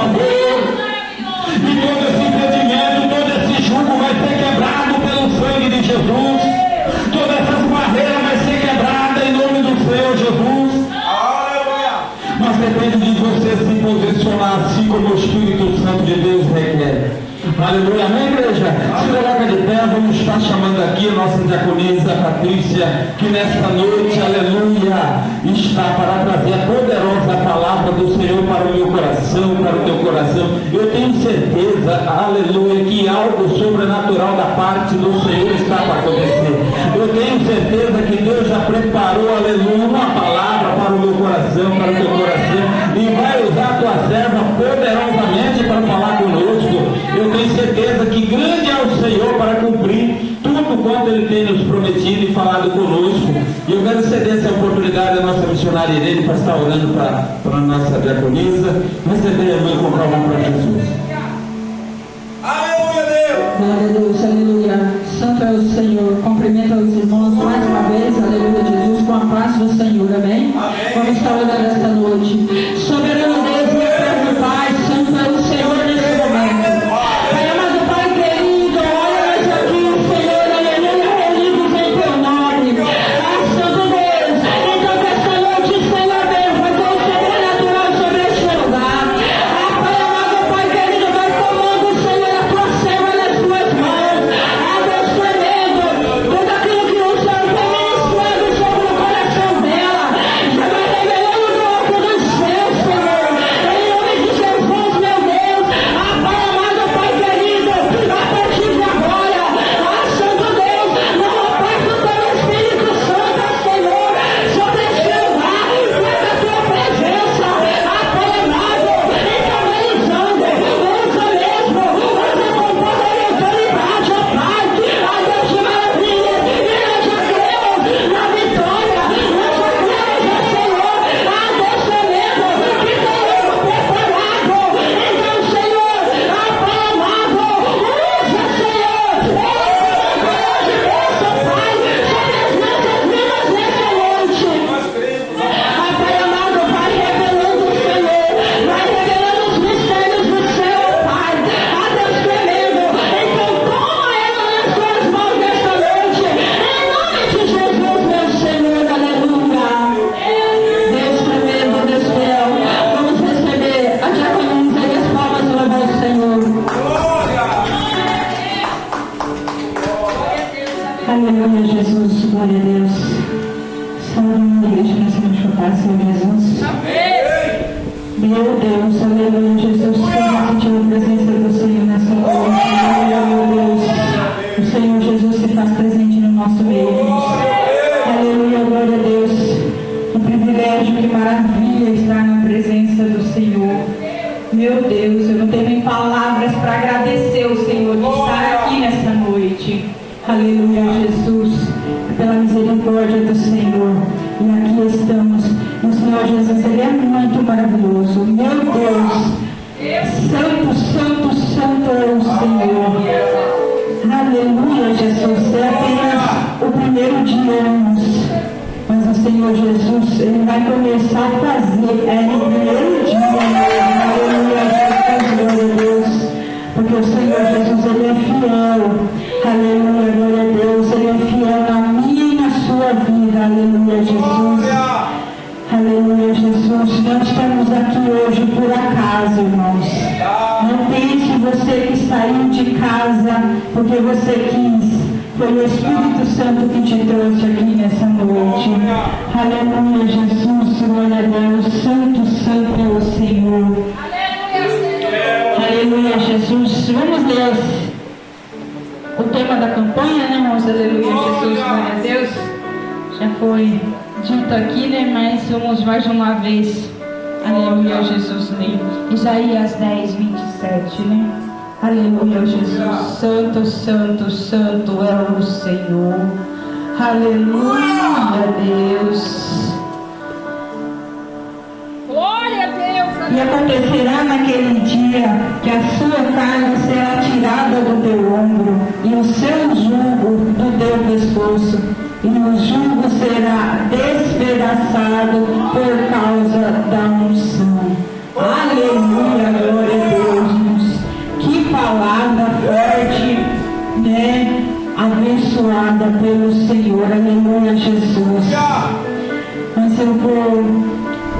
favor. E todo esse impedimento, todo esse jugo vai ser quebrado pelo sangue de Jesus. Todas essas barreiras vai ser quebrada em nome do Senhor Jesus. Mas depende de você se posicionar assim como o Espírito Santo de Deus requer. Aleluia, amém, igreja? Se coloca de pé, vamos estar chamando aqui a nossa diaconisa Patrícia, que nesta noite, aleluia, está para trazer a poderosa palavra do Senhor para o meu coração, para o teu coração. Eu tenho certeza, aleluia, que algo sobrenatural da parte do Senhor está para acontecer. Eu tenho certeza que Deus já preparou, aleluia, uma palavra para o meu coração, para o teu coração, e vai usar a tua serva poderosamente para falar conosco. Eu tenho certeza que grande é o Senhor para cumprir tudo quanto Ele tem nos prometido e falado conosco. E eu quero ceder essa oportunidade à nossa missionária Irene para estar orando para a nossa diaconisa. Receber a mãe e comprar uma para Jesus. Aleluia, Deus! Glória a Deus, aleluia. Santo é o Senhor. Cumprimento aos irmãos mais uma vez, aleluia, Jesus, com a paz do Senhor, amém? Vamos estar orando esta noite. Soberano Deus, meu eterno Pai, santo é o Senhor nesse momento. Pai amado, Pai querido, olha nós aqui, Senhor, aleluia, reunidos em teu nome. Ah, Santo Deus, então que esta noite, Senhor, venha fazer o sobrenatural sobre este lugar. Ah, Pai amado, Pai querido, vai tomando, Senhor, a tua serva nas tuas mãos. Ah, Deus tremendo, tudo aquilo que o Senhor tem ministrado sobre o coração dela, já vai revelando do alto dos céus, Senhor. Em nome de Jesus, meu Deus. Ah, Pai amado, Pai querido, a partir de agora, ah, Santo Deus, não aparta o teu Espírito Santo, Senhor, sobre este lugar, guarda a tua presença. Ah, Pai amado, canalizando, usa mesmo, usa com poder e autoridade, ó Pai. Ah, Deus de maravilhas, e nós já cremos na vitória, nós já cremos, ó Senhor. Ah, Deus tremendo, que tem algo preparado. Então, Senhor, ah, Pai amado, usa, Senhor, de Deus, ó Pai, sobre as nossas vidas nesta noite. Ah, Pai amado, vai revelando, Senhor, vai revelando os mistérios do céu, Pai. Ah, Deus tremendo, então toma ela nas tuas mãos nesta noite, em nome de Jesus, meu Senhor, aleluia. Deus tremendo, Deus fiel, vamos receber a diaconisa e as palmas do louvor ao Senhor. Aleluia, Jesus, glória a Deus. Saúde, igreja, nessa noite, Pai, Senhor Jesus. Meu Deus, aleluia, Jesus, quero sentir a presença do Senhor nessa noite. Aleluia, meu Deus. O Senhor Jesus se faz presente no nosso meio, irmãos. Aleluia, glória a Deus. Um privilégio, que maravilha estar na presença do Senhor. Meu Deus, eu não tenho nem palavras para agradecer o Senhor de estar aqui nessa noite. Aleluia, Jesus, pela misericórdia do Senhor. E aqui estamos. O Senhor Jesus, Ele é muito maravilhoso. Meu Deus, santo, santo, santo é o Senhor. Aleluia, Jesus. É apenas o primeiro dia, irmãos. Mas o Senhor Jesus, Ele vai começar a fazer. É no primeiro dia mesmo. Aleluia, Jesus, glória a Deus. Porque o Senhor Jesus, Ele é fiel. Aleluia, glória a Deus. Ele é fiel na minha e na sua vida. Aleluia, Jesus. Aleluia, Jesus. Não estamos aqui hoje por acaso, irmãos. Não pense você que saiu de casa porque você quis. Foi o Espírito Santo que te trouxe aqui nessa noite. Aleluia, Jesus. Glória a Deus. Santo, santo é o Senhor. Aleluia, Jesus. Vamos ler o tema da campanha, né, irmãos? Aleluia, Jesus. Glória a Deus. Já foi dito aqui, né? Mas vamos mais uma vez. Aleluia, Jesus. Ler Isaías 10, 27, né? Aleluia, Jesus. Santo, santo, santo é o Senhor. Aleluia, Deus. Glória a Deus. E acontecerá naquele dia que a sua carne será tirada do teu ombro e o seu jugo do teu pescoço, e o jugo será despedaçado por causa da unção. Aleluia, glória tomada pelo Senhor. Aleluia, Jesus. Mas eu vou,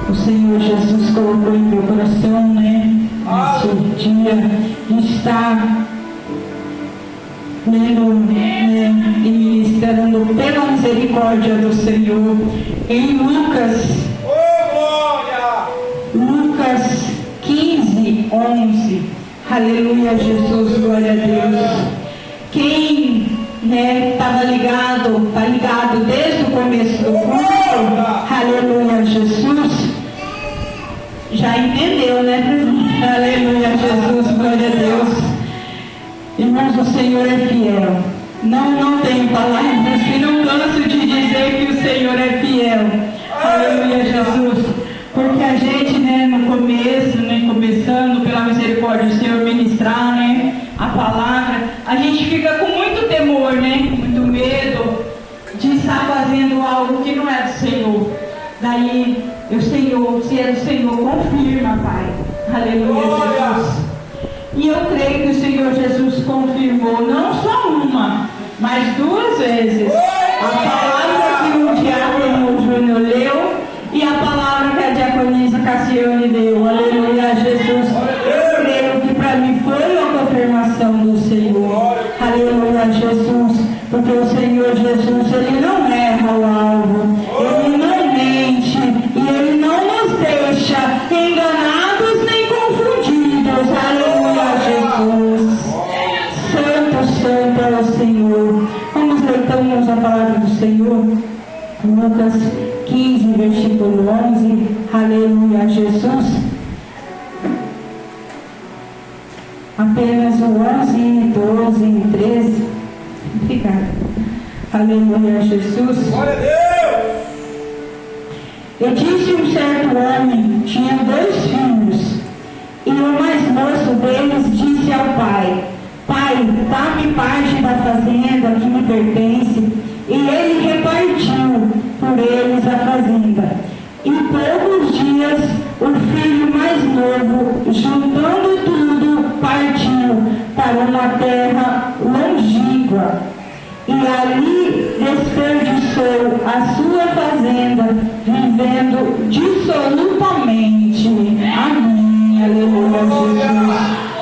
o Senhor Jesus colocou em meu coração, né, nesse dia, de estar lendo, né, e ministrando pela misericórdia do Senhor em Lucas 15, 11. Aleluia, Jesus, glória a Deus. Quem estava ligado, está ligado desde o começo do culto, aleluia, Jesus, já entendeu, né? Aleluia, Jesus, glória a Deus. Irmãos, o Senhor é fiel. Não tenho palavras e não canso de dizer que o Senhor é fiel. Aleluia, Jesus. Porque a gente, né, no começo, né, começando pela misericórdia do Senhor ministrar, né, a palavra, a gente fica com muito temor, né, muito medo de estar fazendo algo que não é do Senhor. Daí, o Senhor, se é do Senhor, confirma, Pai. Aleluia, Jesus. E eu creio que o Senhor Jesus confirmou não só uma, mas 2 vezes. A palavra que o diácono Júnior leu e a palavra que a diaconisa Cassiane deu. Aleluia, Jesus. Eu creio que para mim foi uma confirmação do Senhor. Aleluia, Jesus. Porque o Senhor Jesus, Ele não erra o alvo. Ele não mente. E Ele não nos deixa enganados nem confundidos. Aleluia, Jesus. Santo é o Senhor. Vamos ler então a palavra do Senhor. Lucas 15, versículo 11. Aleluia, Jesus. Apenas o 11, 12 e 13. Obrigada. Aleluia, Jesus. Glória a Deus. E disse um certo homem, tinha 2 filhos, e o mais moço deles disse ao pai: Pai, dá-me parte da fazenda que me pertence. E ele repartiu por eles a fazenda. E poucos dias o filho mais novo, juntando tudo, partiu para uma terra longínqua. E ali desperdiçou a sua fazenda, vivendo dissolutamente. Amém. Aleluia, Jesus.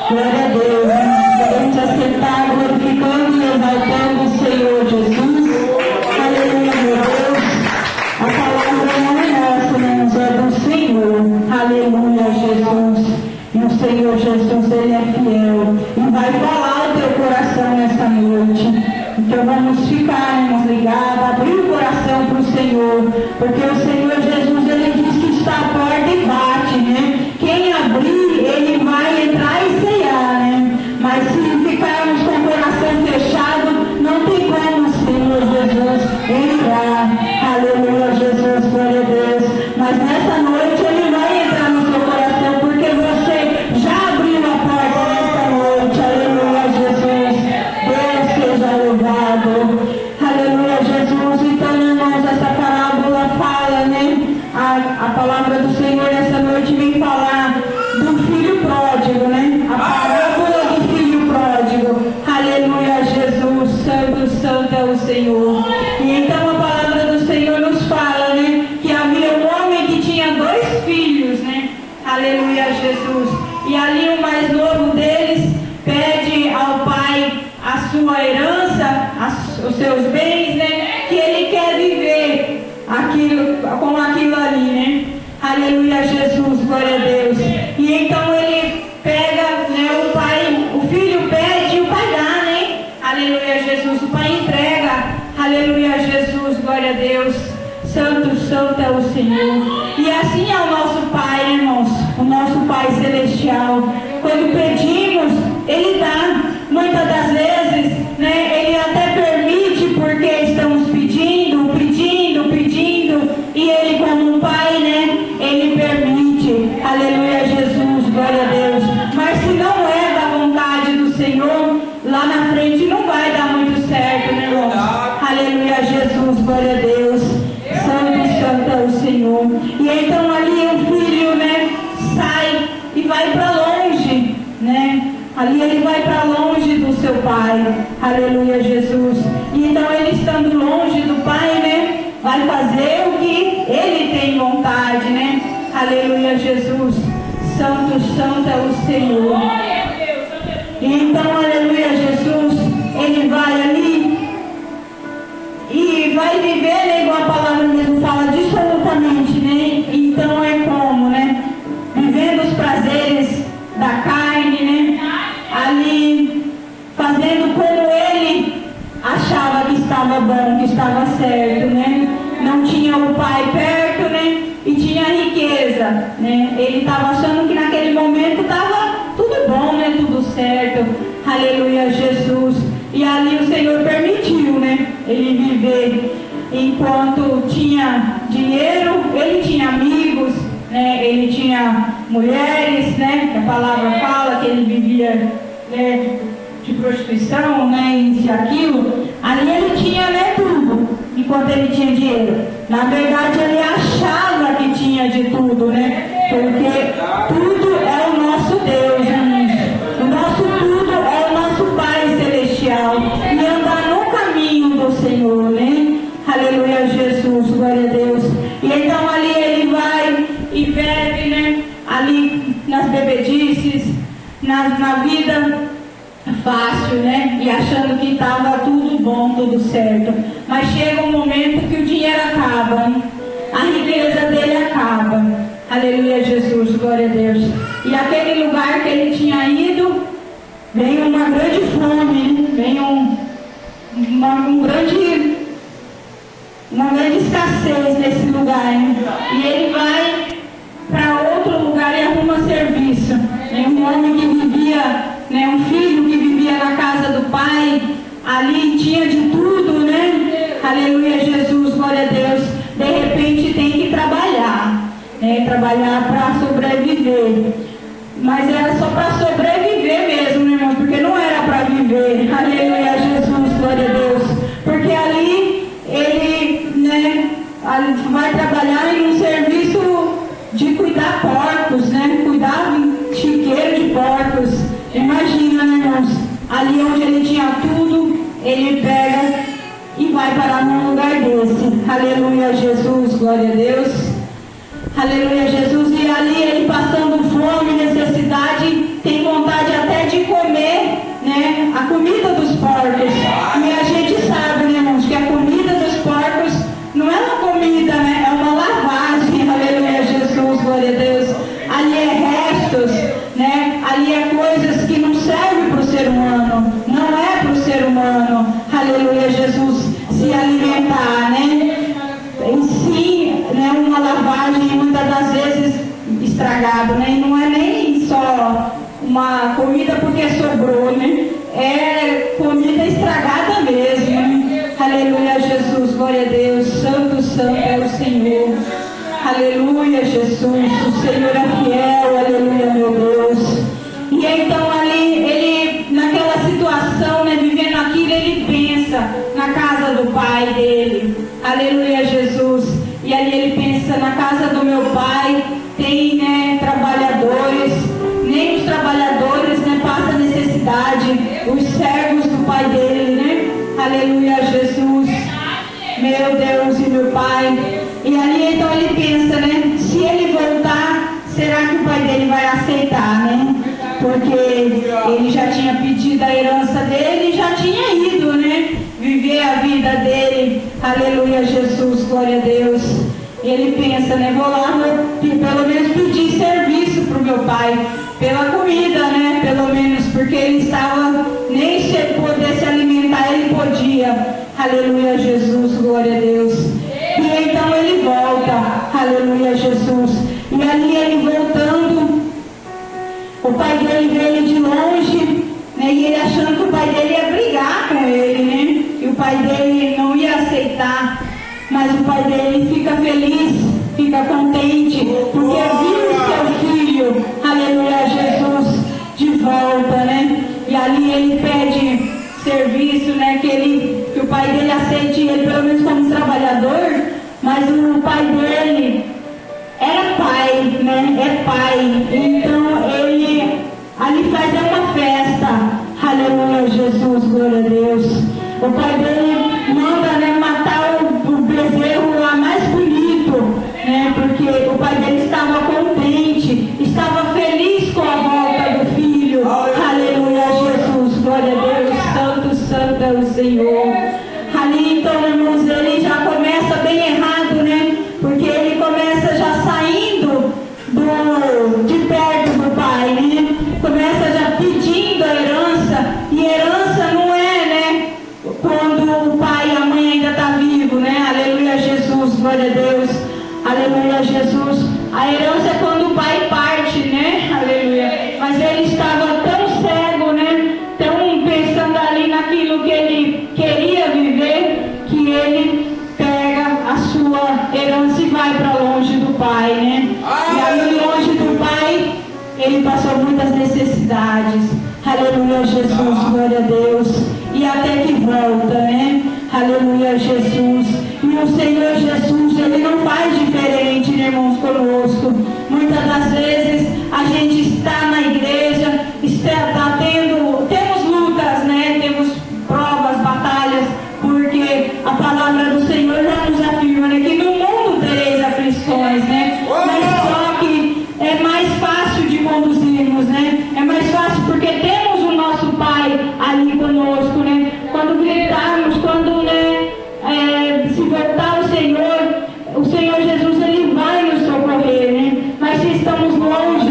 Glória a Deus. Podemos acertar glorificando e exaltando o Senhor Jesus. Aleluia, meu Deus. A palavra não é nossa, mas é do Senhor. Aleluia, Jesus. E o Senhor Jesus, Ele é fiel e vai falar ao teu coração nesta noite. Então vamos ficar, irmãos, ligados, abrir o coração para o Senhor, porque o Senhor Jesus, Ele diz que está à porta e bate, né? Quem abrir, Ele vai entrar e ceiar, né? Mas se ficarmos com o coração fechado, não tem como o Senhor Jesus entrar. Aleluia, Jesus, glória a Deus. Mas nessa noite Ele vai entrar no seu coração, porque você já abriu a porta nessa noite. Aleluia, Jesus. Deus seja louvado. Aleluia, Jesus. Então, irmãos, essa parábola fala, né? A palavra do Senhor essa noite vem falar do filho pródigo, né? A parábola do filho pródigo. Aleluia, Jesus. Santo, santo é o Senhor. E então a palavra do Senhor nos fala, né? Que havia um homem que tinha 2 filhos, né? Aleluia, Jesus. E ali o mais novo deles pede ao pai a sua herança, os seus bens, né? Que ele quer viver com aquilo ali, né? Aleluia, Jesus, glória a Deus. E então ele pega, né? O filho pede e o pai dá, né? Aleluia, Jesus. O pai entrega. Aleluia, Jesus, glória a Deus. Santo, santo é o Senhor. E assim é o nosso Pai, irmãos. O nosso Pai Celestial. Quando pedimos, Ele dá. Muitas das vezes, né? Ele até permite, porque estamos pedindo. E Ele, como um Pai, né? Ele permite. Aleluia, Jesus, glória a Deus. Mas se não é da vontade do Senhor, lá na frente não vai dar muito certo, né, irmãos? Aleluia, Jesus, glória a Deus. Santo, santo é o Senhor. E então ali o filho, né, sai e vai para longe, né? Ali ele vai para longe do seu pai. Aleluia, Jesus. E então ele estando longe do pai, né? Vai fazer o que ele tem vontade, né? Aleluia, Jesus. Santo, santo é o Senhor. E então, aleluia, Jesus, ele vai ali e vai viver, né? Igual a palavra mesmo fala, absolutamente, né? Então é como, né? Vivendo os prazeres da carne, né? Ali, fazendo como ele achava que estava bom, que estava certo, né? Não tinha o pai perto, né? E tinha riqueza, né? Ele estava achando que naquele momento estava tudo bom, né? Tudo certo. Aleluia, Jesus. E ali o Senhor permitiu, né? Ele viver. Enquanto tinha dinheiro, ele tinha amigos, né? Ele tinha mulheres, né? Que a palavra fala que ele vivia, né? De prostituição, né? Isso e aquilo. Ali ele tinha, né? Tudo. Enquanto ele tinha dinheiro. Na verdade, ele achava que tinha de tudo, né? Porque tudo é o nosso Deus, né? O nosso tudo é o nosso Pai Celestial. E andar no caminho do Senhor, né? Aleluia, Jesus, glória a Deus. E então ali ele vai e bebe, né? Ali nas bebedices, na vida fácil, né? E achando que estava tudo bom, tudo certo. Mas chega um momento que o dinheiro acaba, né? A riqueza dele acaba. Aleluia, Jesus, glória a Deus. E aquele lugar que ele tinha ido, vem uma grande fome, né? Vem uma grande escassez nesse lugar, né? E ele vai para outro lugar e arruma serviço. Um homem que vivia, né? Um filho que vivia na casa do pai, ali tinha de tudo, né? Aleluia, Jesus, glória a Deus. De repente tem que trabalhar, né? Trabalhar para sobreviver. Mas era só para sobreviver mesmo, né, irmão? Porque não era para viver. Aleluia, Jesus, glória a Deus. Porque ali ele, né, vai trabalhar em um serviço de cuidar porcos, né? Cuidar chiqueiro de porcos. Imagina, né, irmãos? Ali onde ele tinha tudo, ele pega e vai parar num lugar desse. Aleluia, Jesus, glória a Deus. Aleluia, Jesus. E ali ele passando fome, necessidade, tem vontade até de comer, né? A comida dos porcos. E a gente sabe, né, irmãos, que a comida dos porcos não é uma comida, né? É uma lavagem. Aleluia, Jesus, glória a Deus. Ali é restos, né? Ali é coisas que não servem para o ser humano. Não é para o ser humano. Aleluia, Jesus, se alimentar, né? Em si, né, uma lavagem muitas das vezes estragado, né? E não é nem só uma comida porque sobrou, né? É comida estragada mesmo, né? Aleluia, Jesus, glória a Deus. Santo, santo é o Senhor. Aleluia, Jesus, o Senhor é fiel. Aleluia, meu Deus. E então ali, ele, naquela situação, né, vivendo aquilo, ele pensa na casa do pai dele. Aleluia, Jesus. E ali ele pensa, na casa do meu pai tem, né, trabalhadores, nem os trabalhadores, né, passam necessidade, os servos do pai dele, né? Aleluia, Jesus. Meu Deus e meu pai. E ali então ele pensa, né, se ele voltar, será que o pai dele vai aceitar, né? Porque ele já tinha pedido a herança dele e já tinha ido, né? Viver a vida dele. Aleluia, Jesus, glória a Deus. Ele pensa, né? Vou lá, pelo menos pedir serviço para o meu pai, pela comida, né? Pelo menos, porque ele estava, nem se poder se alimentar, ele podia. Aleluia, Jesus, glória a Deus. E então ele volta. Aleluia, Jesus. E ali ele voltando, o pai dele vê ele de longe, né? E ele achando que o pai dele ia brigar com ele, né? E o pai dele não ia aceitar. Mas o pai dele fica feliz, fica contente, porque viu o seu filho, aleluia, Jesus, de volta, né? E ali ele pede serviço, né? Que o pai dele aceite ele pelo menos como trabalhador, mas o pai dele era pai, né? É pai. Então ele ali faz uma festa. Aleluia, Jesus, glória a Deus. O pai dele manda, né, matar o bezerro lá mais bonito, né, porque o pai dele estava contente, estava feliz com a volta do filho. Aleluia, Jesus, glória a Deus. Santo, santo é o Senhor. Ali então, irmãos, ele já começa bem errado, né, porque ele começa já saindo de perto do pai, né, começa já pedindo a herança, e herança não é, né, quando o pai e a mãe ainda estão vivos, né? Aleluia, Jesus, glória a Deus. Aleluia, Jesus. A herança é quando o pai parte, né? Aleluia. Mas ele estava tão cego, né? Tão pensando ali naquilo que ele queria viver, que ele pega a sua herança e vai para longe do pai, né? E ali longe do pai, ele passou muitas necessidades. Aleluia, Jesus, glória a Deus. E até que volta, né? Aleluia, Jesus. E o Senhor Jesus, Ele não faz diferente, né, irmãos, conosco. Muitas das vezes a gente está na igreja, temos lutas, né? Temos provas, batalhas, porque a palavra do Senhor já nos afirma, né, que no mundo tereis aflições, né? Mas só que é mais fácil de conduzirmos, né? É mais fácil porque temos o nosso Pai ali conosco, né? Quando gritarmos, quando, né, se voltar o Senhor Jesus, Ele vai nos socorrer, né? Mas se estamos longe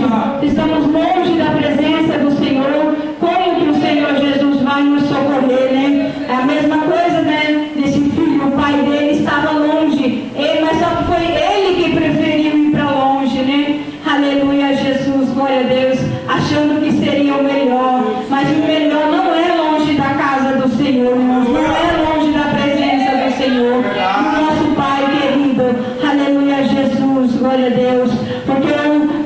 da presença do Senhor, como que o Senhor Jesus vai nos socorrer, né? É a mesma coisa, né? Desse filho, o pai dele estava longe, mas só que foi ele que preferiu ir para longe, né? Aleluia, Jesus, glória a Deus, achando que seria o melhor, mas o melhor não é longe da casa do Senhor, irmãos, não é longe da presença do Senhor, do nosso Pai querido. Aleluia, Jesus, glória a Deus, porque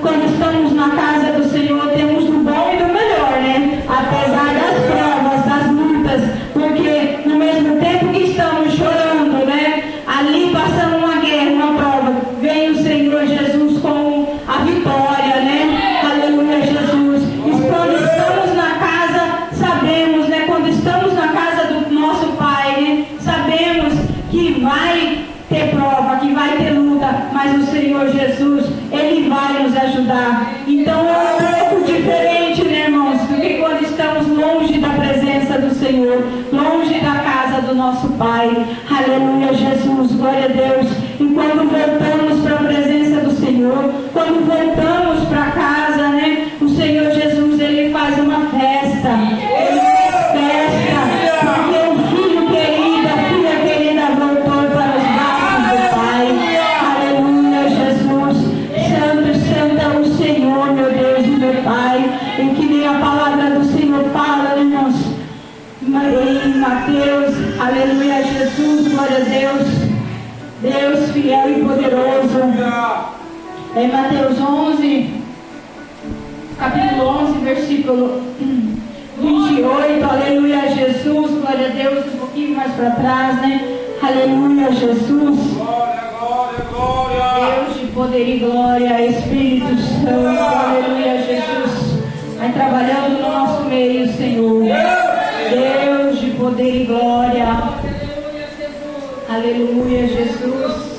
quando estamos na casa do Senhor, temos do bom e do melhor, né? Apesar das provas, das lutas, porque no mesmo tempo que estamos chorando, né? Ali passando uma guerra, uma prova, vem o Senhor Jesus com a vitória, né? Aleluia, Jesus. E quando estamos na casa, sabemos, né? Quando estamos na casa do nosso Pai, né? Sabemos que vai ter prova, que vai ter luta, mas o Senhor Jesus, Ele vai nos ajudar. Então é um pouco diferente, né, irmãos, do que quando estamos longe da presença do Senhor, longe da casa do nosso Pai. Aleluia, Jesus, glória a Deus. E quando voltamos para a presença do Senhor, quando voltamos para casa, né, o Senhor Jesus, Ele faz uma festa. Ele faz festa, porque o filho querido, a filha querida voltou para os braços do Pai. Aleluia, Jesus. Santo, santo é o Senhor, meu Deus e meu Pai. E que nem a palavra do Senhor fala, irmãos, em Mateus, aleluia, Jesus, glória a Deus. Deus fiel e poderoso. Em Mateus 11, capítulo 11, versículo 28, aleluia, Jesus, glória a Deus, um pouquinho mais para trás, né? Aleluia, Jesus. Deus de poder e glória, Espírito Santo, aleluia, Jesus. Vai trabalhando no nosso meio, Senhor. Deus de poder e glória. Aleluia, Jesus.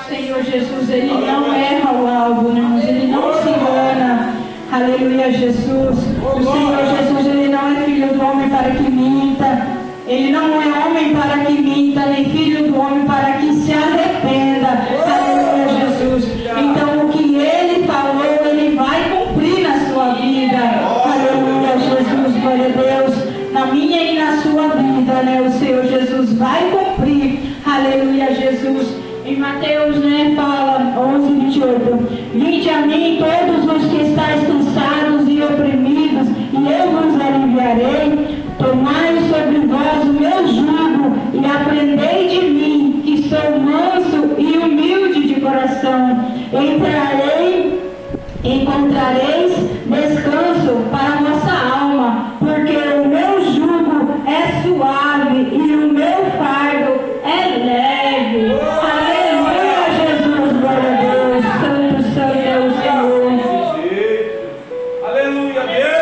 Senhor Jesus, Ele não erra o alvo, irmãos, Ele não se engana. Aleluia, Jesus. O Senhor Jesus, Ele não é filho do homem para que minta. Ele não é homem para que minta, nem filho do homem para que se arrependa. Aleluia, Jesus. Então o que Ele falou, Ele vai cumprir na sua vida. Aleluia, Jesus, glória a Deus. Na minha e na sua vida, né? O Senhor Jesus vai cumprir. Aleluia, Jesus. Em Mateus, né, fala 11, 28. Vinde a mim todos os que estáis cansados e oprimidos, e eu vos aliviarei. Tomai sobre vós o meu jugo e aprendei de mim, que sou manso e humilde de coração. Encontrareis descanso para a vossa alma, porque o meu jugo é suave e o meu fardo é leve. Aleluia, Jesus, glória a Deus. Santo, santo é o Senhor. Aleluia, Deus.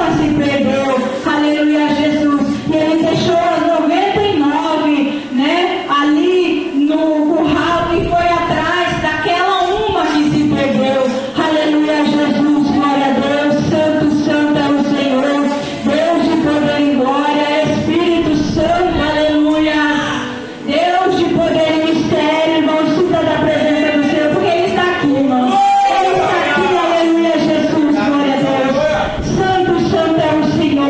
uma se perdeu, aleluia, Jesus, e ele deixou as 99, né, ali no curral e foi atrás daquela uma que se perdeu, aleluia, Jesus, glória a Deus, santo, santo é o Senhor, Deus de poder e glória, Espírito Santo, aleluia, Deus de poder e mistério, irmão, sinta da presença do Senhor, porque Ele está aqui, irmão. Ele está aqui, aleluia, Jesus, glória a Deus. Santo, santo é o Senhor.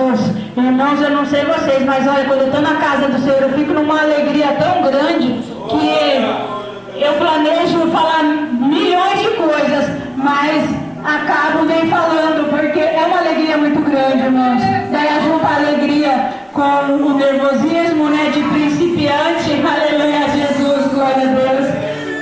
Jesus. Irmãos, eu não sei vocês, mas olha, quando eu estou na casa do Senhor, eu fico numa alegria tão grande que eu planejo falar milhões de coisas, mas acabo nem falando, porque é uma alegria muito grande, irmãos. Daí junta a alegria com o nervosismo, né, de principiante. Aleluia, Jesus, glória a Deus.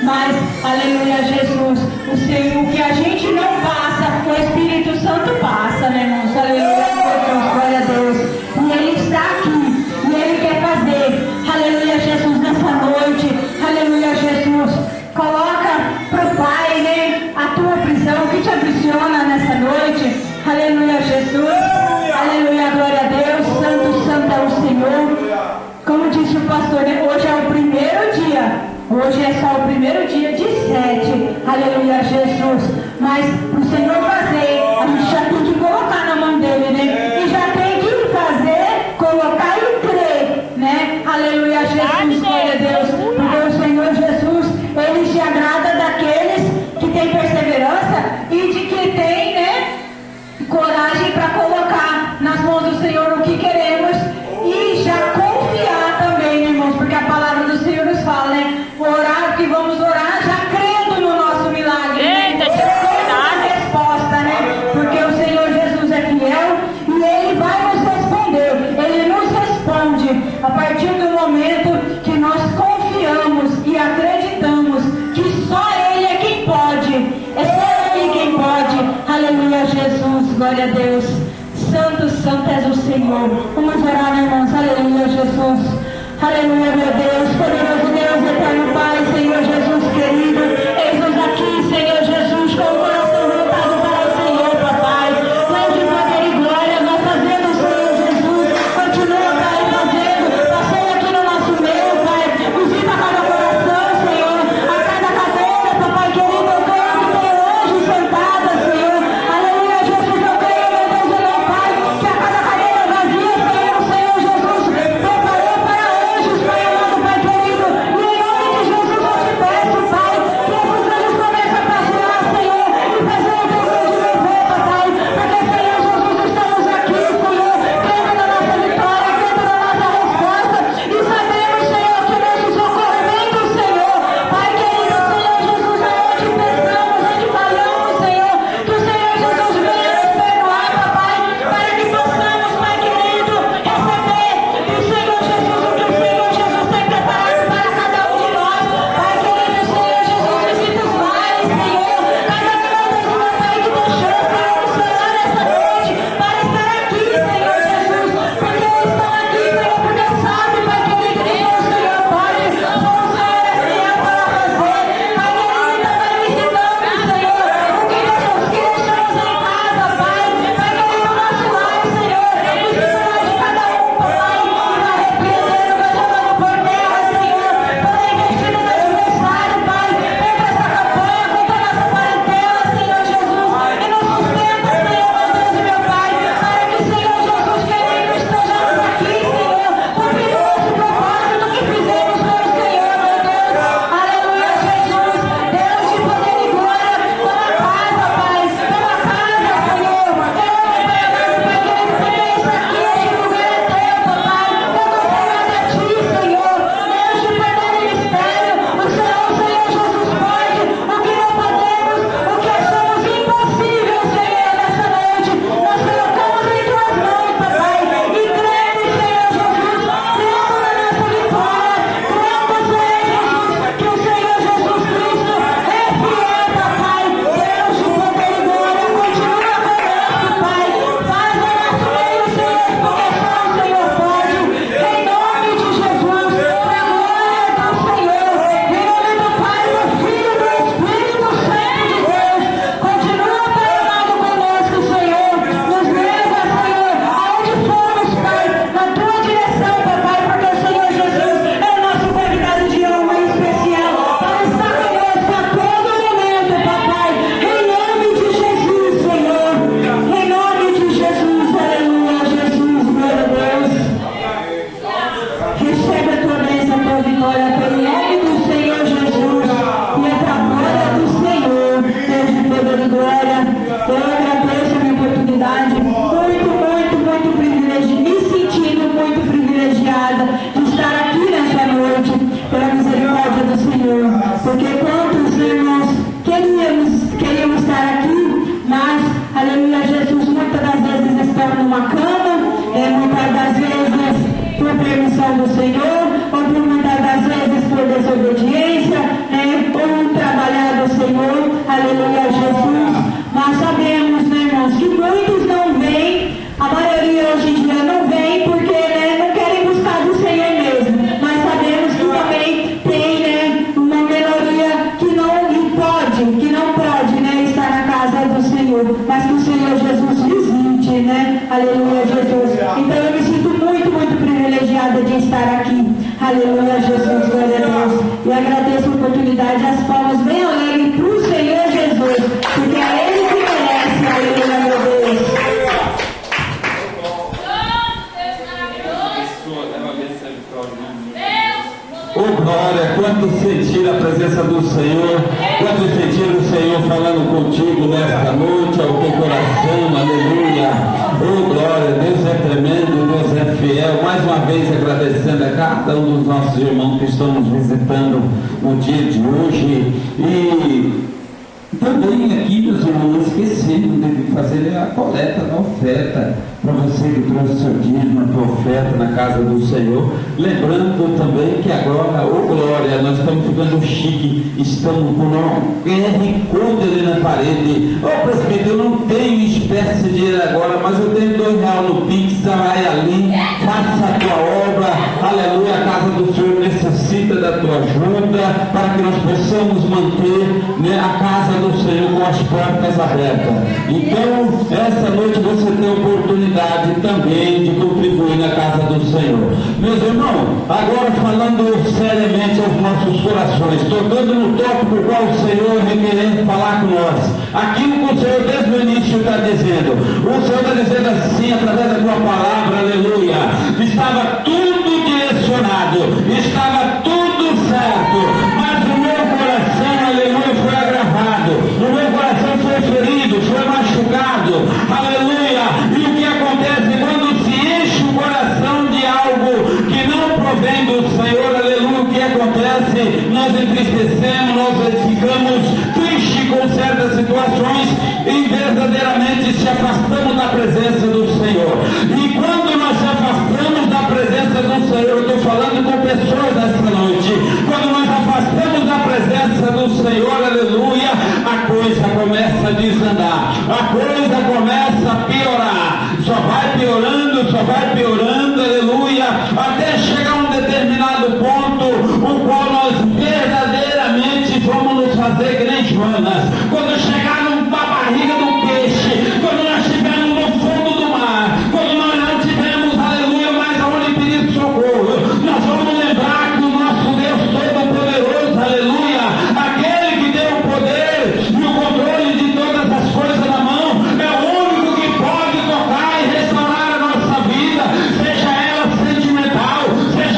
Mas, aleluia, Jesus, o que a gente não passa, o Espírito Santo passa, né, irmãos? Aleluia, Jesus, glória a Deus. E Ele está aqui, e Ele quer fazer, aleluia, Jesus, nessa noite, aleluia, Jesus. Coloca pro Pai, né, a tua prisão, o que te aprisiona nessa noite, aleluia, Jesus, aleluia, glória a Deus, santo, santo é o Senhor. Como disse o pastor, né, hoje é o primeiro dia. Hoje é só o primeiro dia de 7, aleluia, Jesus. Mas o Senhor fazer, a gente já tem que colocar na mão dele, né? E já tem que fazer, colocar e crer, né? Aleluia, Jesus, glória a Deus. Porque o Senhor Jesus, Ele se agrada daqueles que têm perseverança e de que tem, né, coragem para colocar nas mãos do Senhor o que queremos e já confiar também, né, irmãos? Porque a palavra do Senhor nos fala, né? Orar, que vamos orar já crendo no nosso milagre. Eita, né? A resposta, né? Porque o Senhor Jesus é fiel e Ele vai nos responder. Ele nos responde a partir do momento que nós confiamos e acreditamos que só Ele é quem pode. É só Ele quem pode. Aleluia, Jesus, glória a Deus. Santo, santo és o Senhor. Vamos orar, irmãos. Aleluia, Jesus. Aleluia, meu Deus, poderoso Deus, eterno Pai, Senhor Jesus querido, eis-nos aqui, Senhor Jesus, com o coração voltado para o Senhor, papai, Deus de poder e glória, nós fazendo, Senhor Jesus, continua, Pai, fazendo, passando aqui no nosso meio, Pai, visita cada coração, Senhor, a cada cadeira, papai querido, eu creio que tem hoje sentada, Senhor, aleluia, Jesus, eu creio, meu Deus, meu Pai, que a cada cadeira vazia, Senhor, o Senhor Jesus preparou para hoje, Pai amado, Pai querido, e em nome de Jesus eu te peço, muitas das vezes por permissão do Senhor, ou por muitas das vezes por desobediência, ou trabalhar do Senhor, aleluia, Jesus. Mas sabemos, né, irmãos, que muitos não vêm, a maioria hoje em dia não vem porque não querem buscar do Senhor mesmo. Mas sabemos que também tem uma minoria que não pode estar na casa do Senhor, mas que o Senhor Jesus visite, aleluia, Jesus. Então eu me sinto muito, muito privilegiada de estar aqui, aleluia, Jesus, glória a Deus. E agradeço a oportunidade, as palmas bem alegres para o Senhor Jesus, porque é Ele que merece, aleluia, meu Deus. Oh glória, quanto sentir a presença do Senhor, quanto sentir o Senhor falando contigo nesta noite, ao teu coração, aleluia. Oh glória, Deus é tremendo, Deus é fiel. Mais uma vez agradecendo a cada um dos nossos irmãos que estão nos visitando no dia de hoje. E também aqui, meus irmãos, esquecendo de fazer a coleta da oferta, para você que trouxe o seu dízimo, a tua oferta na casa do Senhor. Lembrando também que agora, ô glória, nós estamos ficando chique, estamos com um QR Code ali na parede. Ô presbítero, eu não tenho espécie de dinheiro agora, mas eu tenho R$2 no Pix, vai ali, faça a tua obra, aleluia, a casa do Senhor necessita da tua ajuda, para que nós possamos manter a casa do Senhor com as portas abertas. Então, essa noite você tem oportunidade também de contribuir na casa do Senhor. Meus irmãos, agora falando seriamente aos nossos corações, tocando no tópico qual o Senhor requerendo falar com nós, aquilo que o Senhor desde o início está dizendo. O Senhor está dizendo assim, através da tua palavra, aleluia, estava tudo direcionado, estava tudo certo, mas o meu coração, aleluia, foi agravado, o meu coração foi ferido, foi machucado, aleluia. E o que acontece quando se enche o coração de algo que não provém do Senhor, aleluia, o que acontece? Nós entristecemos, nós ficamos tristes com certas situações e verdadeiramente se afastamos da presença do Senhor. E quando nós se afastamos da presença do Senhor, eu estou falando com pessoas nessa noite, quando nós afastamos da presença do Senhor, aleluia, a coisa começa a desandar, a coisa começa a piorar, só vai piorando, aleluia, até chegar a um determinado ponto, o qual nós verdadeiramente vamos nos fazer que nem Jonas, quando chegar na barriga do peixe, quando nós estivermos no fundo do mar, quando nós não tivermos, aleluia, mais aonde pedir socorro, nós vamos lembrar que o nosso Deus Todo-Poderoso, aleluia, aquele que deu o poder e o controle de todas as coisas na mão, é o único que pode tocar e restaurar a nossa vida, seja ela sentimental, seja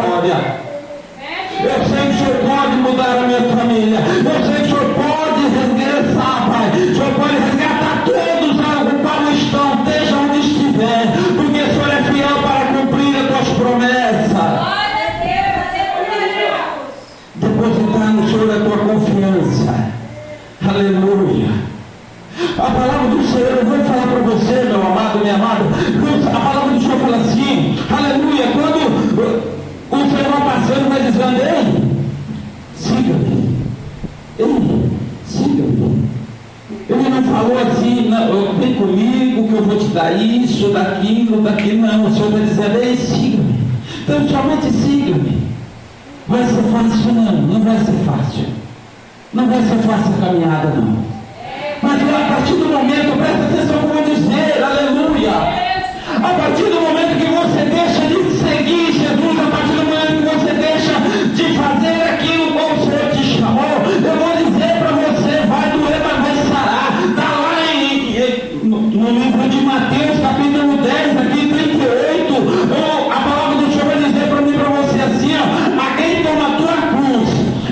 história. Eu sei que o Senhor pode mudar a minha família. Eu sei que o Senhor pode resgatar, Pai. O Senhor pode resgatar todos o qual estão, esteja onde estiver, porque o Senhor é fiel para cumprir as tuas promessas. Depositar no Senhor a tua confiança. Aleluia. A palavra do Senhor, eu vou falar para você, meu amado, minha amada. A palavra do Senhor fala assim, aleluia, quando o Senhor vai passando, vai dizendo, ei, siga-me. Ei, siga-me. Ele não falou assim, não, vem comigo que eu vou te dar isso, daquilo, daquilo. Não, o Senhor está dizendo, ei, siga-me. Então somente siga-me. Vai ser fácil? Não vai ser fácil. Não vai ser fácil a caminhada, não. Mas a partir do momento, presta atenção como eu dizer, aleluia. A partir do momento que você deixa de seguir Jesus, a partir do momento que você deixa de fazer aquilo como o Senhor te chamou, eu vou dizer para você, vai doer, mas vai sarar. Está lá no livro de Mateus, capítulo 10, aqui 38, a palavra do Senhor vai dizer para mim e para você assim, ó, a quem toma a tua cruz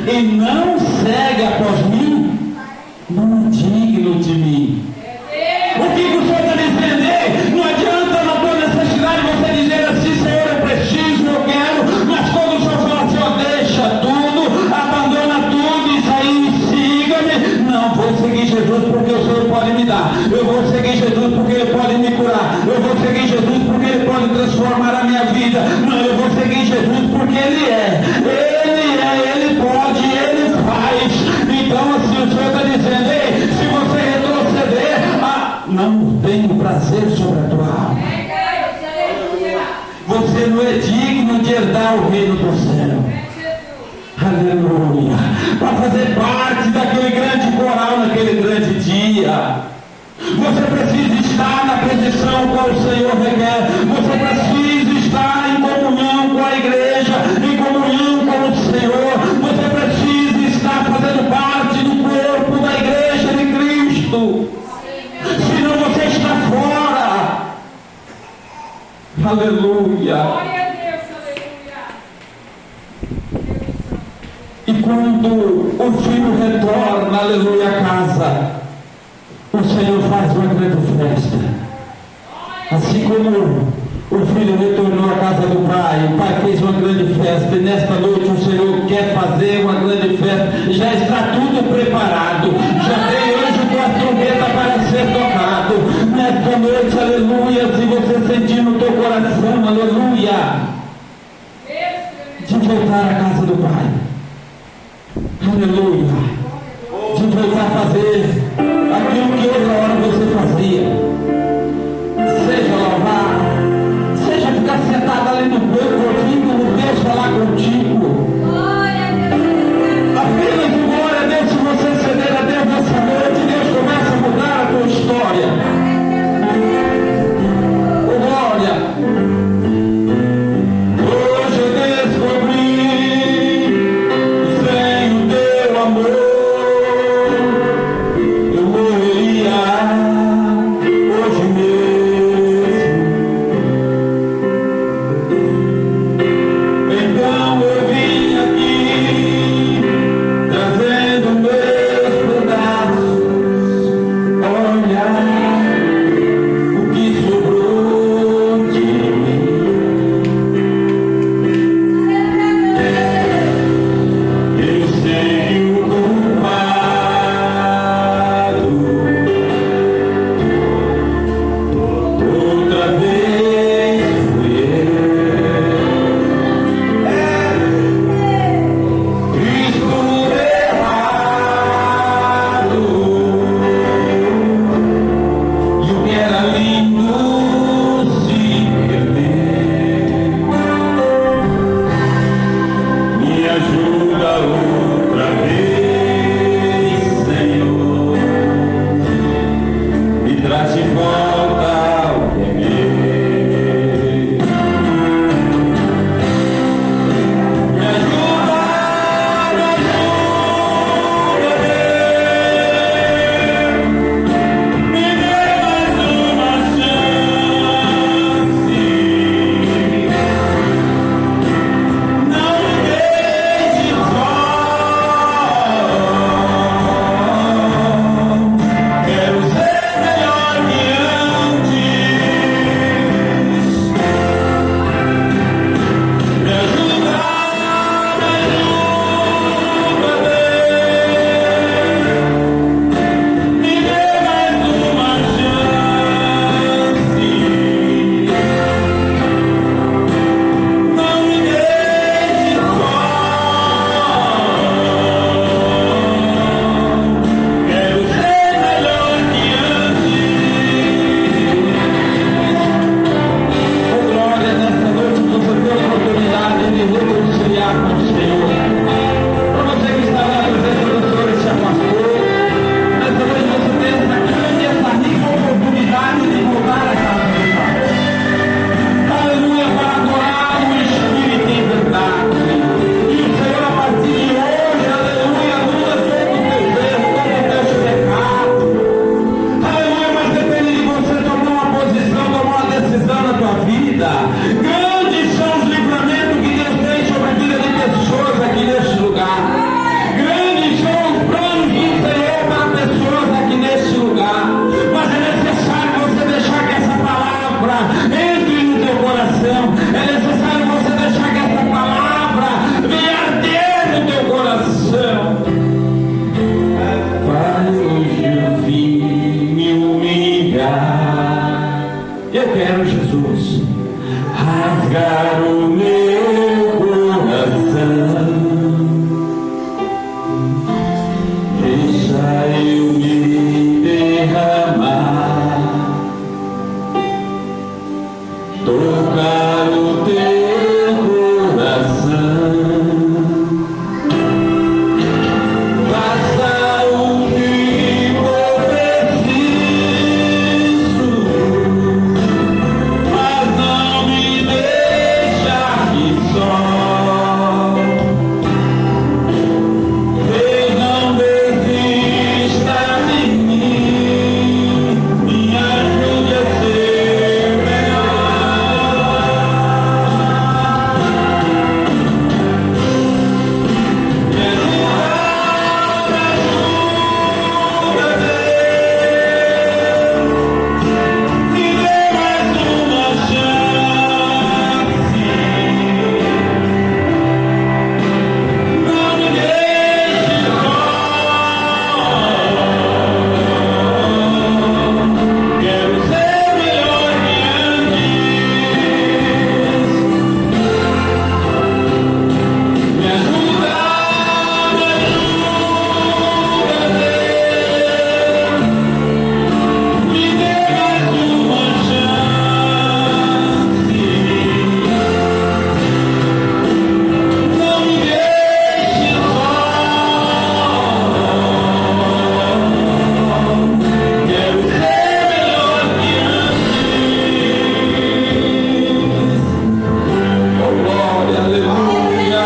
e não segue após mim, não é digno de mim. O que o Senhor está dizendo? Não adianta na tua necessidade você dizer assim, Senhor, eu preciso, eu quero, mas quando o Senhor fala assim, ó, deixa tudo, abandona tudo e aí siga-me. Não, vou seguir Jesus porque o Senhor pode me dar. Eu vou seguir Jesus porque Ele pode me curar. Eu vou seguir Jesus porque Ele pode transformar a minha vida. Não, eu vou seguir Jesus porque Ele é. Ele pode, Ele faz. Então assim, o Senhor está dizendo, ei, se você retroceder, não tenho prazer sobre a tua alma. Você não é digno de herdar o reino do céu. Aleluia. Para fazer parte daquele grande coral, naquele grande dia, você precisa estar na posição qual o Senhor requer. Você precisa estar em comunhão com a igreja, em comunhão com o Senhor. Você precisa estar fazendo parte do corpo da igreja de Cristo. Senão você está fora. Aleluia. Glória a Deus, aleluia. E quando o filho retorna, aleluia, à casa, o Senhor faz uma grande festa. Assim como o filho retornou à casa do pai, o pai fez uma grande festa, e nesta noite o Senhor quer fazer uma grande festa. Já está tudo preparado, já tem anjo com a trombeta para ser tocado. Nesta noite, aleluia, se você sentir no teu coração, aleluia, de voltar à casa do pai, aleluia, de voltar a fazer aquilo que outra hora você fazia, seja lavar, seja ficar sentado ali no banco, ouvindo o Deus falar contigo. Apenas o glória a Deus, se você ceder a Deus nessa noite, Deus começa a mudar a tua história. Oh, glória! Hoje eu descobri, sem o teu amor, eu morreria. entre no teu coração. É necessário você deixar que essa palavra venha arder no teu coração. Pai, hoje eu vim me humilhar. Eu quero, Jesus, rasgar o meu coração. Deixa eu me derramar, tocar o teu coração. Faça o que for preciso, mas não me deixa aqui só. Deus, não desista de mim, me ajude a ser melhor. Me dê mais uma chance, não me deixe só. Quero ser melhor que antes. Me ajuda, me dê mais uma chance, não me deixe só. Quero ser melhor que antes. Oh, glória, aleluia.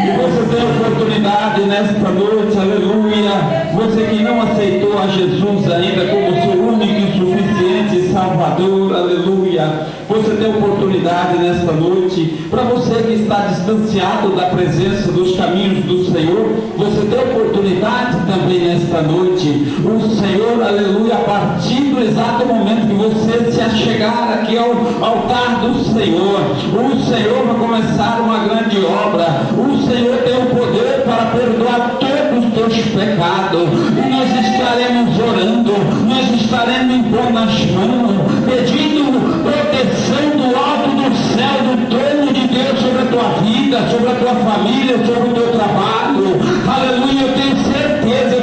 E você tem a oportunidade nesta noite, aleluia. Você que não aceitou a Jesus ainda como seu único e suficiente Salvador, aleluia. Você tem a oportunidade nesta noite. Para você que está distanciado da presença dos caminhos do Senhor, você tem a oportunidade também nesta noite. O Senhor, aleluia, a partir do exato momento que você se achegar aqui ao altar do Senhor, o Senhor vai começar uma grande obra. O Senhor tem o poder para perdoar todos os teus pecados. E nós estaremos orando, nós estaremos impondo as mãos, pedindo proteção do alto do céu, do trono de Deus sobre a tua vida, sobre a tua família, sobre o teu trabalho. Aleluia, eu tenho certeza,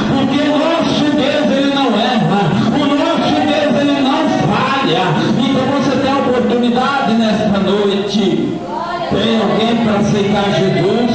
porque o nosso Deus, ele não erra, o nosso Deus, ele não falha. Então você tem a oportunidade nesta noite. Tem alguém para aceitar Jesus?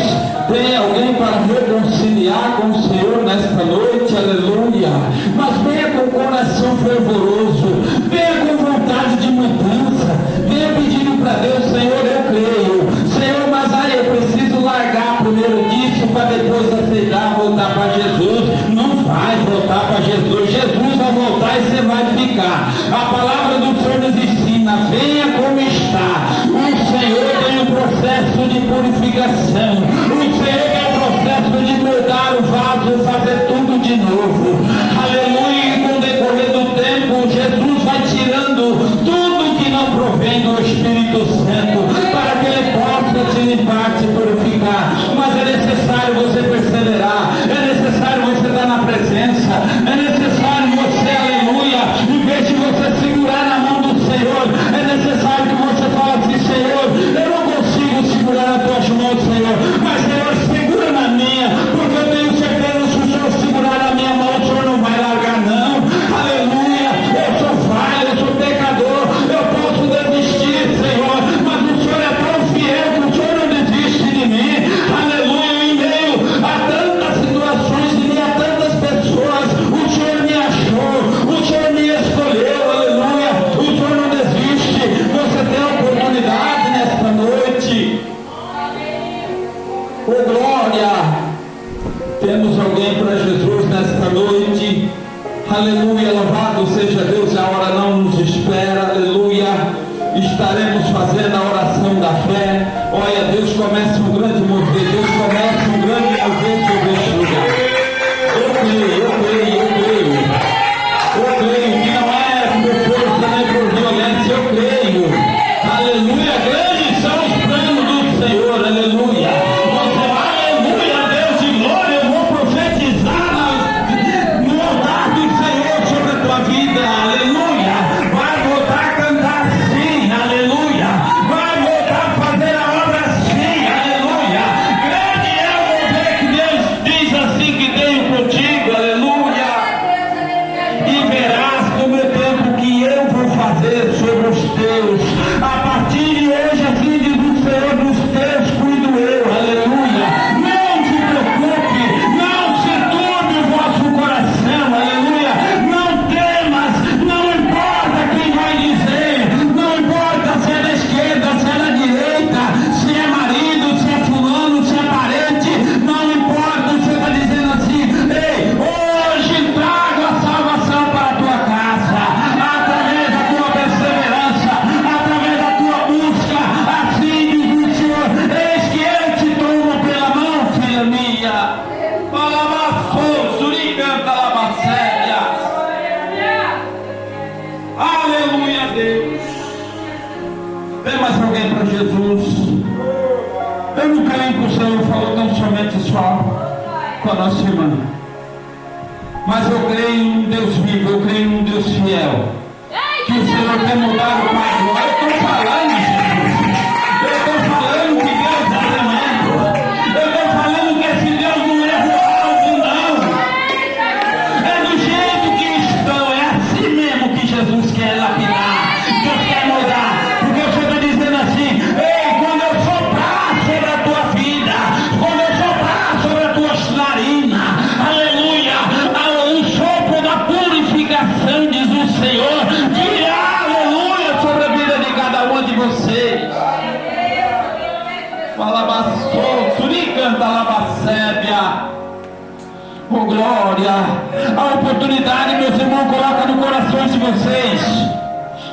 Tem alguém para reconciliar com o Senhor nesta noite? Aleluia. Mas venha com o coração fervoroso, venha com vontade de mudança, venha pedindo para Deus: Senhor, eu creio, Senhor, mas aí eu preciso largar primeiro disso para depois aceitar, voltar para Jesus. Não vai voltar para Jesus, Jesus vai voltar e você vai ficar. A palavra do Senhor nos ensina: venha como está. O Senhor tem um processo de purificação, o Senhor tem um processo de mudar o vaso e fazer tudo de novo. Aleluia. E com o decorrer do tempo, Jesus vai tirando tudo que não provém do Espírito Santo, para que ele possa te limpar, te purificar. Mas é necessário você perseverar, é necessário você estar na presença, é necessário você, aleluia, em vez de você segurar na mão do Senhor, é necessário que você fale assim: Senhor, eu não consigo segurar nas tuas mãos, Senhor, mas Senhor, segura na minha, porque eu tenho certeza que se o Senhor segurar na minha mão, o Senhor não vai largar, não. Aleluia. Eu sou falho, eu sou pecador, eu posso desistir, Senhor, mas o Senhor é tão fiel que o Senhor não desiste de mim. Aleluia. Em meio a tantas situações, em meio a tantas pessoas, o Senhor me achou, o Senhor me escolheu. Aleluia. O Senhor não desiste. Você tem a oportunidade nesta noite. Oh, glória. Temos alguém para Jesus nesta noite. Aleluia, louvado seja Deus. A hora não nos espera. Aleluia. Estaremos fazendo a oração da fé. Olha, Deus começa um grande mover. Deus começa um grande mover sobre este lugar. Eu creio que não é por força nem por violência, Vem mais alguém para Jesus. Eu não creio que o Senhor falou tão somente só com a nossa irmã. Mas eu creio em um Deus vivo, eu creio em um Deus fiel. Que o Senhor quer mudar o Pai. Eu estou falando, Jesus. Eu estou falando que Deus é tremendo. Eu estou falando que esse Deus não é algo, não. É do jeito que estão. É assim mesmo que Jesus quer lapidar. Deus quer mudar. Porque o Senhor está dizendo assim: ei, quando eu soprar sobre a tua vida, quando eu soprar sobre a tua narina, aleluia, o sopro da purificação, diz o Senhor, virá, aleluia, sobre a vida de cada um de vocês. Falabaçou, suricanta, labacébia. Oh, glória. A oportunidade, meus irmãos, coloca no coração de vocês.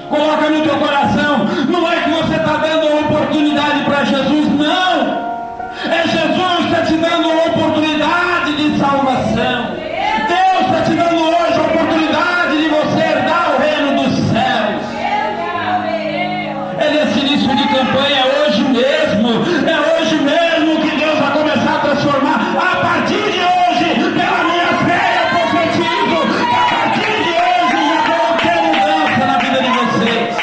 Coloca no teu coração. Não é que você está dando uma oportunidade para Jesus, não. É Jesus que está te dando uma oportunidade de salvação. Deus está te dando hoje a oportunidade de você herdar o reino dos céus. É nesse início de campanha, é hoje mesmo. É hoje mesmo que Deus vai começar a transformar. A partir de hoje, pela minha fé, eu profetizo que a partir de hoje já coloquei mudança na vida de vocês.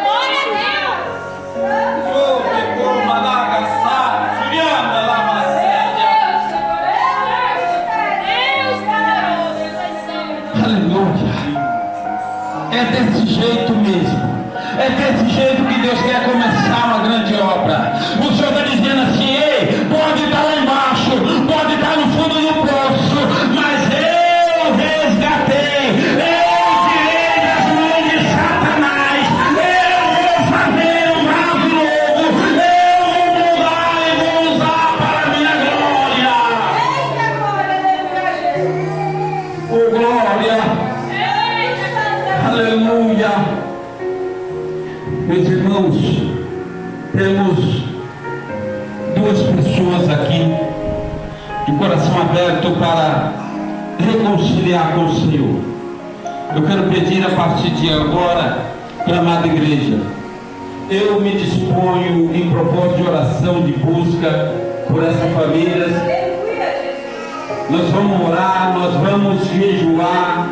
Glória a Deus. Aleluia. É desse jeito mesmo. É desse jeito que Deus quer começar uma grande obra. O Senhor está dizendo assim: ei, pode estar lá embaixo, pode estar no fundo do poço, mas eu resgatei, eu tirei das mãos de Satanás, eu vou fazer um braço novo, eu vou mudar e vou usar para a minha glória. Oh, glória. Aleluia. Meus irmãos, temos duas pessoas aqui de coração aberto para reconciliar com o Senhor. Eu quero pedir a partir de agora, para a amada igreja, eu me disponho em propósito de oração, de busca por essas famílias. Nós vamos orar, nós vamos jejuar.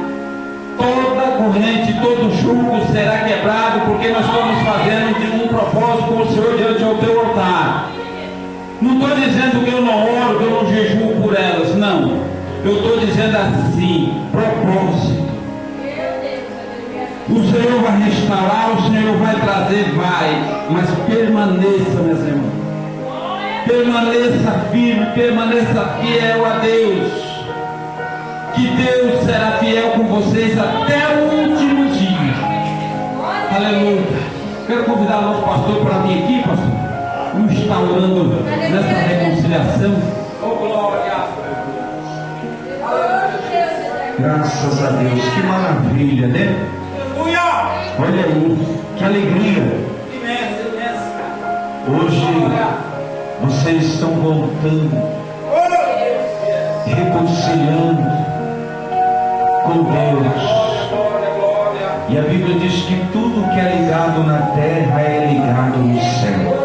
Toda corrente, todo jugo será quebrado, porque nós estamos fazendo de um propósito com o Senhor diante do teu altar. Não estou dizendo que eu não oro, que eu não jejuo por elas, não. Eu estou dizendo assim, propósito. O Senhor vai restaurar, o Senhor vai trazer, vai. Mas permaneça, meus irmãos. Permaneça firme, permaneça fiel a Deus. Que Deus será fiel com vocês até o último dia. Aleluia. Quero convidar o nosso pastor para vir aqui, pastor. Vamos estar orando nessa reconciliação. Oh, glória. Graças a Deus. Que maravilha, né? Olha aí, que alegria. Hoje vocês estão voltando, reconciliando com Deus. E a Bíblia diz que tudo que é ligado na terra é ligado no céu.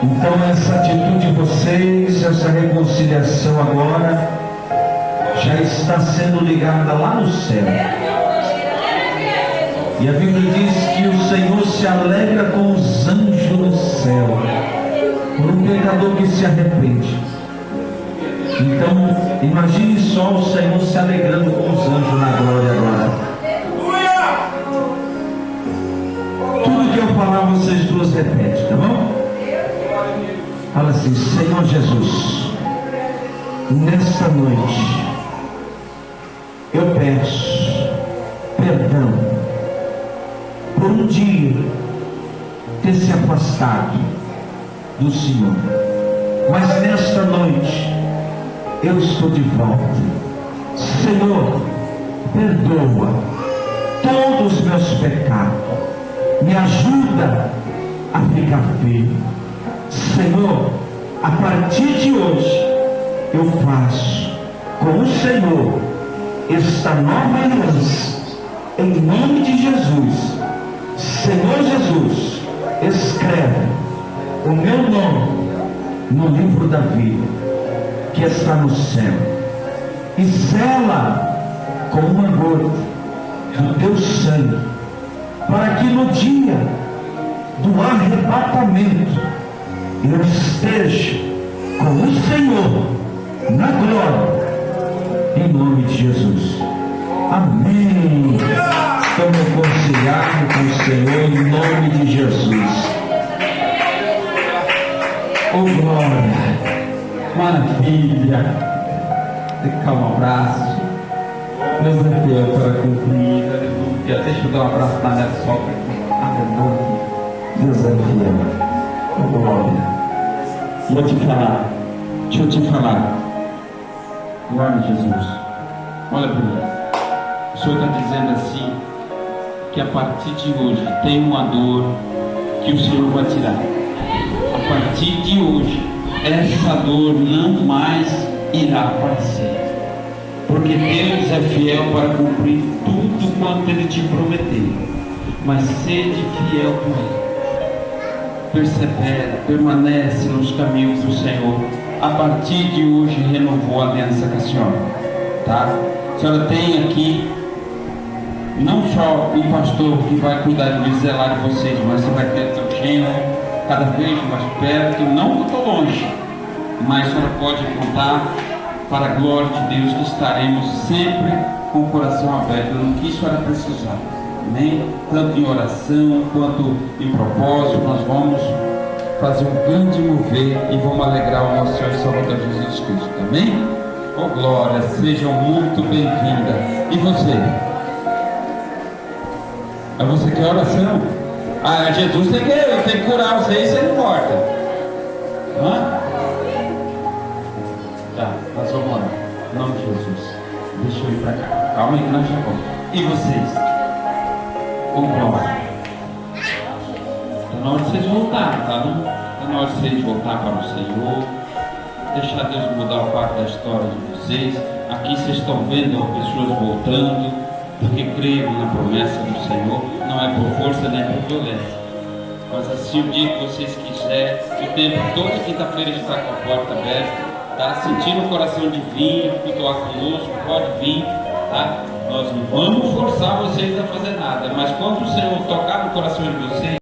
Então essa atitude de vocês, essa reconciliação agora já está sendo ligada lá no céu. E a Bíblia diz que o Senhor se alegra com os anjos no céu por um pecador que se arrepende. Então, imagine só o Senhor se alegrando com os anjos na glória agora. Tudo que eu falar, vocês duas repetem, tá bom? Fala assim: Senhor Jesus, nesta noite, eu peço perdão por um dia ter se afastado do Senhor. Mas nesta noite, eu estou de volta. Senhor, perdoa todos os meus pecados. Me ajuda a ficar firme. Senhor, a partir de hoje, eu faço com o Senhor esta nova aliança. Em nome de Jesus. Senhor Jesus, o meu nome no livro da vida que está no céu, e sela com uma gota do teu sangue, para que no dia do arrebatamento eu esteja com o Senhor na glória, em nome de Jesus. Amém. Estamos reconciliados com o Senhor em nome de Jesus. Oh glória, maravilha. Calma, um abraço. Deus é fiel para cumprir. Aleluia. Deixa eu dar um abraço na minha sogra aqui. Aleluia. Deus é fiel. Oh glória. Deixa eu te falar. Glória a Jesus. Olha para mim. O Senhor está dizendo assim, que a partir de hoje tem uma dor que o Senhor vai tirar. A partir de hoje, essa dor não mais irá aparecer. Porque Deus é fiel para cumprir tudo quanto Ele te prometeu. Mas sede fiel com Ele. Persevera, permanece nos caminhos do Senhor. A partir de hoje renovou a aliança com a senhora, tá? A senhora tem aqui não só um pastor que vai cuidar de zelar de vocês, mas você vai ter seu genro cada vez mais perto, não muito longe, mas a senhora pode contar para a glória de Deus que estaremos sempre com o coração aberto no que a senhora precisar, amém? Tanto em oração quanto em propósito, nós vamos fazer um grande mover e vamos alegrar o nosso Senhor e Salvador Jesus Cristo, amém? Oh glória, sejam muito bem-vindas. E você? Você quer oração? Jesus tem que curar vocês sem porta. Hã? Tá, nós vamos orar. Em nome de Jesus. Deixa eu ir para cá. Calma aí que nós já vamos. E vocês? Oh glória. Está na hora de vocês voltarem, tá? Está na hora de vocês voltar para o Senhor. Deixar Deus mudar a parte da história de vocês. Aqui vocês estão vendo pessoas voltando, porque creio na promessa do Senhor. Não é por força nem por violência, mas assim o dia que vocês quiserem. O tempo toda quinta-feira está com a porta aberta, tá? Sentindo o coração de vir, cultuar conosco, pode vir, tá? Nós não vamos forçar vocês a fazer nada, mas quando o Senhor tocar no coração de vocês,